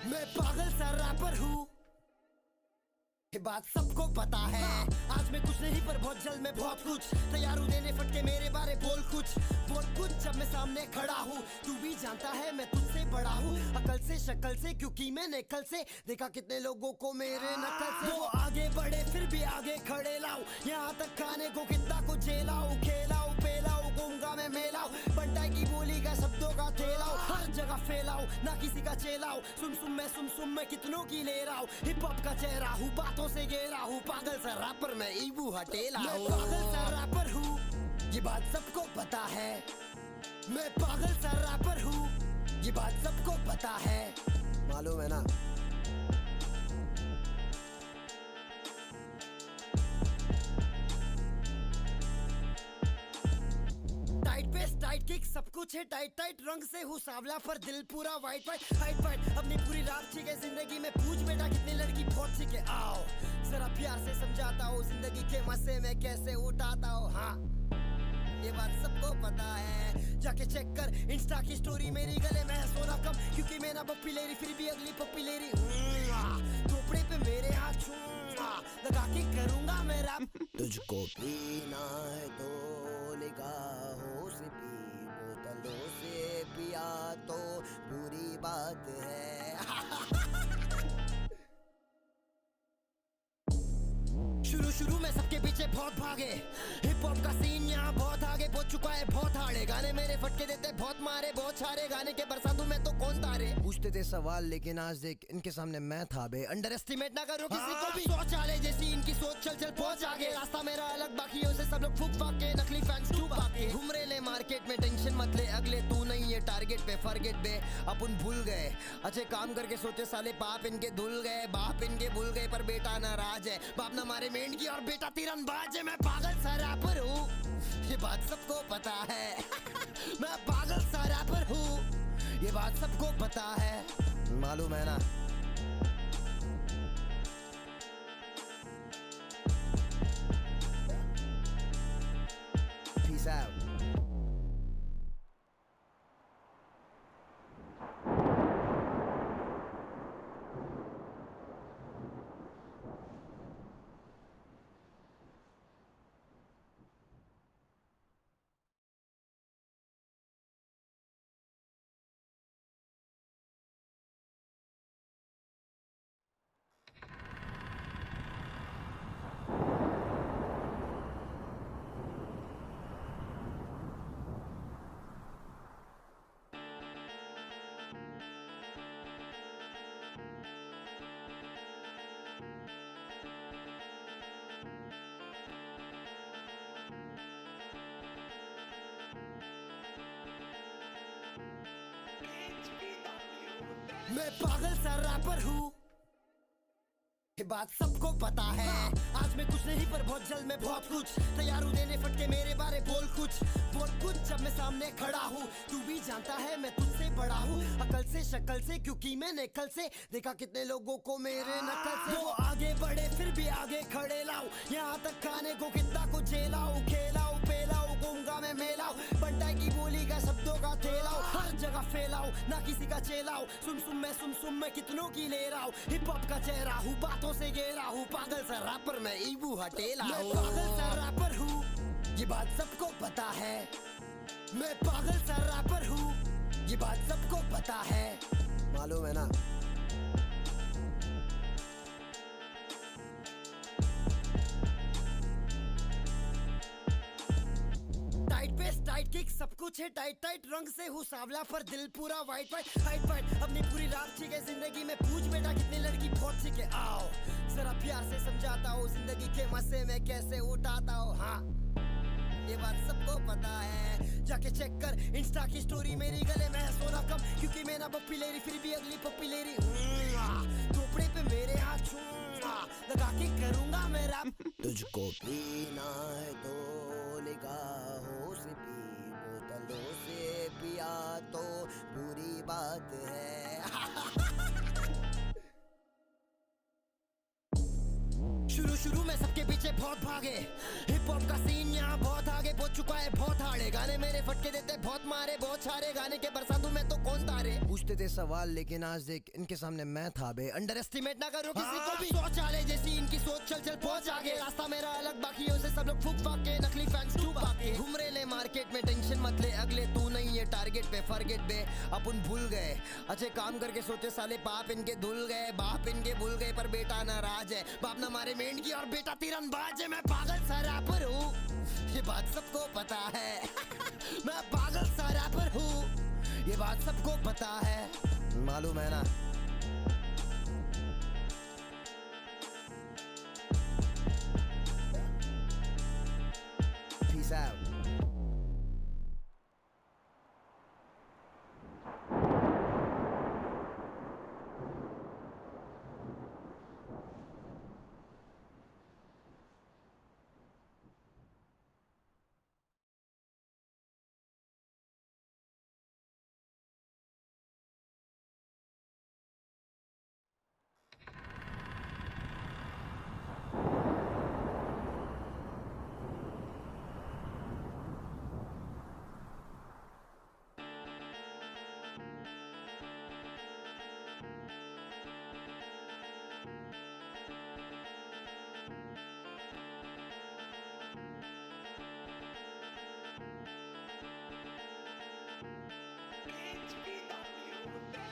मैं पागल सा रैपर हूँ, ये बात सबको पता है। आज मैं कुछ नहीं पर बहुत जल्द मैं बहुत कुछ तैयार हूँ देने फटके मेरे बारे बोल कुछ जब मैं सामने खड़ा हूँ। तू भी जानता है मैं तुझसे बड़ा हूँ, अकल से शक्ल से, क्योंकि मैंने कल से देखा कितने लोगों को मेरे नकल से। वो आगे बढ़े फिर भी आगे खड़े लाऊं, यहाँ तक खाने को कितना को जेलाऊं, खेलाऊं पेलाऊं घूमगा मैं मेलाऊं, बंटाई की बोली का शब्दों का थेलाऊं, हर जगह फैलाऊं ना किसी का चेलाऊं। सुम मैं कितनों की ले रहा हूँ, हिप हॉप का चेहरा हूँ, बातों से घेरा हूँ, पागल सा रैपर मैं ईबू हटेला हूँ। पागल सा रैपर हूँ, ये बात सबको पता है। मैं पागल सा रैपर हूँ, ये बात सबको पता है, मालूम है ना। टाइट किक सब कुछ है टाइट रंग से हूँ सावला पर दिल पूरा वाइट हाइट अपनी पूरी रात ठीक है जिंदगी में। पूछ बेटा कितनी लड़की बहुत ठीक है, आओ जरा प्यार से समझाता हूँ जिंदगी के मजे में कैसे उठाता हूँ। हाँ ये बात सबको पता है, जाके चेक कर इंस्टा की स्टोरी मेरी, गले में है सोना कम क्योंकि मैं ना पप्पी ले रही, फिर भी अगली पप्पी ले रही। थोपड़े पे मेरे हाथ लगा के करूंगा मैं रैप। तुझको पीना है तो निगाहों से पी, बोतलों से पिया तो बुरी बात है। शुरू में सबके पीछे बहुत भागे, हिप हॉप का सीन यहाँ बहुत आगे पहुंच चुका है, बहुत हार्ड गाने मेरे फटके देते बहुत मारे, बहुत सारे गाने के बरसातों में तो कौन तारे। पूछते थे सवाल लेकिन आज देख इनके सामने मैं था बे। अंडर एस्टिमेट ना करो किसी को भी, सोच आले जैसी इनकी सोच, चल पहुंच आगे। रास्ता मेरा अलग बाकियों से, सब लोग फूक फाक के नकली फैंस चुप आके घूम रहे ले मार्केट में, टेंशन मत ले अगले तू नहीं है टारगेट पे, फॉरगेट बे अपन भूल गए अच्छे काम करके सोचे साले पाप इनके धुल गए, बाप इनके भूल गए पर बेटा नाराज है, बाप ना मारे मेंढ की और बेटा तीरंदाज है। मैं पागल सा रैपर हूँ, ये बात सबको पता है। मैं पागल सा रैपर हूँ, ये बात सबको पता है, मालूम है ना। Peace out. मैं पागल सा रैपर हूँ, ये बात सबको पता है। आज मैं कुछ नहीं पर बहुत जल्द मैं बहुत कुछ तैयार हूँ देने फटके मेरे बारे बोल कुछ जब मैं सामने खड़ा हूँ। तू भी जानता है मैं तुझसे बड़ा हूँ, अकल से शक्ल से, क्योंकि मैंने कल से देखा कितने लोगों को मेरे नकल से। वो आगे बढ़े फिर भी आगे खड़े लाऊं, यहाँ तक खाने को कितना को जेलाऊं, खेलाऊं पेलाऊं घूमगा मैं मेलाऊं, बंटाई की बोली का शब्दों का थेलाऊं, हर जगह फैलाऊं ना किसी का चेलाऊं। सुम मैं कितनों की ले रहा हूँ, हिप हॉप का चेहरा हूँ, बातों से घेरा हूँ, पागल सा रैपर मैं ईबू हटेला हूँ। पागल सा रैपर हूँ, ये बात सबको पता है। मैं पागल सा रैपर हूँ, ये बात सबको पता है, मालूम है ना। टाइट किक सब कुछ है टाइट रंग से हूँ सावला पर दिल पूरा वाइट हाइट अपनी पूरी रात ठीक है जिंदगी में। पूछ बेटा कितनी लड़की बहुत ठीक है, आओ जरा प्यार से समझाता हूँ जिंदगी के मजे में कैसे उठाता हूँ। हाँ ये बात सबको पता है, जाके चेक कर इंस्टा की स्टोरी मेरी, गले में है सोना कम क्योंकि मैं ना पप्पी ले रही, फिर भी अगली पप्पी ले रही। थोपड़े पे मेरे हाथ लगा के करूंगा मैं रैप। तुझको पीना है तो निगाहों से पी, बोतलों से पिया तो बुरी बात है। शुरू में सबके पीछे बहुत भागे, हिप हॉप का सीन यहाँ बहुत आगे पहुंच चुका है, बहुत हाड़े गाने मेरे फटके देते बहुत मारे बहुत सारे गाने के बरसातों में तो कौन तारे पूछते थे सवाल लेकिन आज देख इनके सामने मैं था बे अंडर एस्टिमेट ना करो किसी को भी सोच आले जैसी इनकी सोच चल चल पहुंच आगे रास्ता मेरा अलग बाकियों से सब लोग फूक फाक के नकली फैंस डूब आके घूम रहे ले मार्केट में टेंशन मत ले अगले तू नहीं है टारगेट पे फॉरगेट बे अपन भूल गए अच्छे काम करके सोचे साले बाप इनके धुल गए बाप इनके भूल गए पर बेटा नाराज है बाप ना मारे मेंढ की और बेटा तीरंदाज है मैं पागल सा रैपर हूँ ये बात सबको पता है मैं पागल सा रैपर हूँ ये बात सबको पता है मालूम है ना Peace out.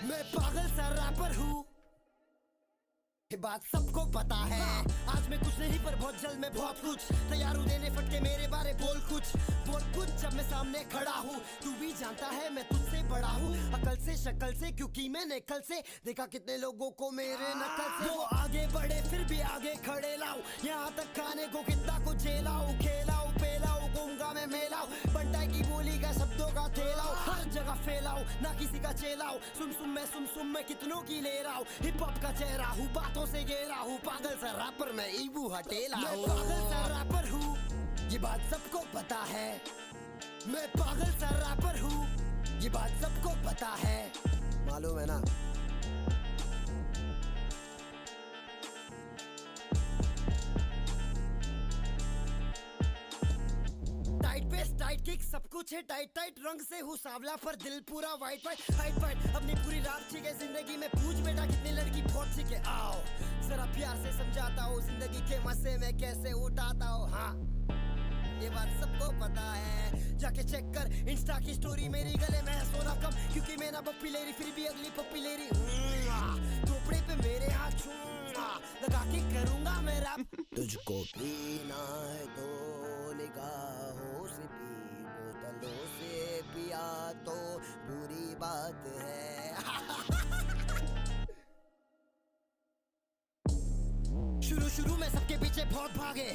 मैं पागल सा रैपर हूँ ये बात सबको पता है आज मैं कुछ नहीं पर बहुत जल्द मैं बहुत कुछ तैयार हूँ देने फटके मेरे बारे बोल कुछ जब मैं सामने खड़ा हूँ तू भी जानता है मैं तुझसे बड़ा हूँ अकल से शक्ल से क्योंकि मैंने कल से देखा कितने लोगों को मेरे नकल से वो आगे बढ़े फिर भी आगे खड़े लाऊं यहाँ तक खाने को कितना कुछ झेलाऊं खेलाऊं पेलाऊं घूमगा मैं मेलाऊं बंटाई की बोली का शब्दों का थेलाऊं हर जगह फैलाऊं ना किसी का चेलाऊं सुम मैं कितनों की ले रहा हूँ हिप हॉप का चेहरा हूँ बातों से घेरा हूँ पागल सा रैपर मैं ईबू हटेला हूँ पागल सा रैपर हूँ ये बात सबको पता है मैं पागल सा रैपर हूँ ये बात सबको पता है मालूम है ना टाइट किक सब कुछ है टाइट रंग से हूँ सांवला पर दिल पूरा वाइट हाइट अपनी पूरी रात ठीक है जिंदगी में पूछ बेटा कितनी लड़की बहुत ठीक है आओ जरा प्यार से समझाता हूँ जिंदगी के मजे में कैसे उठाता हूँ हाँ ये बात सबको पता है जाके चेक कर इंस्टा की स्टोरी मेरी गले में है सोना कम क्योंकि मैं ना पप्पी ले रही फिर भी अगली पप्पी ले रही टोपड़े पे मेरे हाथ लगा के करूंगा मैं रैप तुझको पीना है तो निगाहों से पी बोतलों से पिया तो बुरी बात है शुरू में सबके पीछे बहुत भागे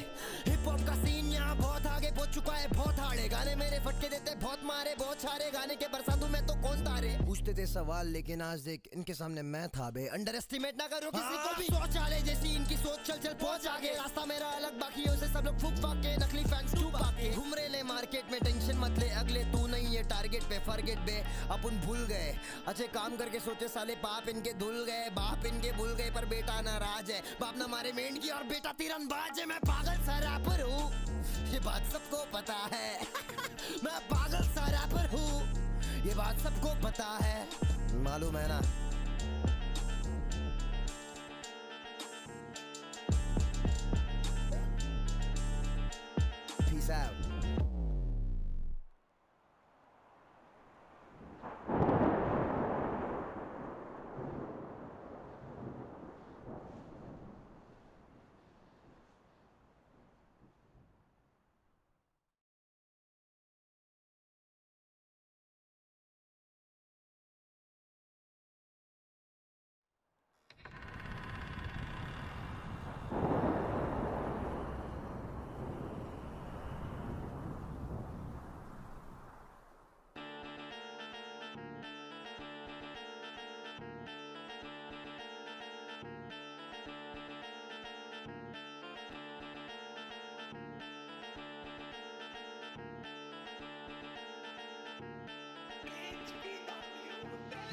हिप हॉप का सीन यहाँ बहुत आगे पहुंच चुका है बहुत हाड़े गाने मेरे फटके देते बहुत मारे बहुत सारे गाने के बरसातों में तो कौन तारे पूछते थे सवाल लेकिन आज देख इनके सामने मैं था बे अंडर एस्टिमेट ना करो किसी को भी सोच आले जैसी इनकी सोच चल चल पहुंच आगे रास्ता मेरा अलग बाकियों से सब लोग फूक फाक के नकली फैंस डूब आके घूम रहे ले मार्केट में टेंशन मत ले अगले तू नहीं है टारगेट पे फॉरगेट बे अपन भूल गए अच्छे काम करके सोचे साले बाप इनके धुल गए बाप इनके भूल गए पर बेटा नाराज है बाप ना मारे मेंढ की और बेटा तीरंदाज है मैं पागल सा रैपर हूँ ये बात सबको पता है मैं पागल सा रैपर हूँ ये बात सबको पता है मालूम है ना Peace out.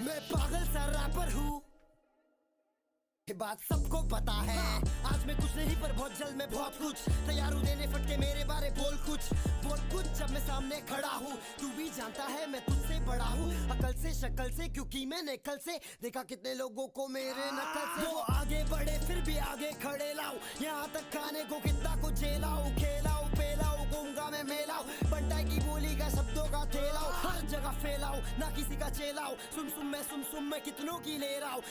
मैं पागल सा रैपर हूँ ये बात सबको पता है। आज मैं कुछ नहीं पर बहुत जल्द मैं बहुत कुछ तैयार हूँ देने फटके मेरे बारे बोल कुछ जब मैं सामने खड़ा हूँ। तू भी जानता है मैं तुझसे बड़ा हूँ अकल से शक्ल से, क्योंकि मैंने कल से देखा कितने लोगों को मेरे नकल से। वो आगे बढ़े फिर भी आगे खड़े लाओ, यहाँ तक खाने को कितना को झेलाओ, खेलाओ पेलाओ गूंगा मैं मेलाओ, बंटाई की बोली का शब्दों का थेलाओ, हर जगह फैलाओ ना किसी का चेलाओ, सुम मैं कितनों की ले रहा हूँ।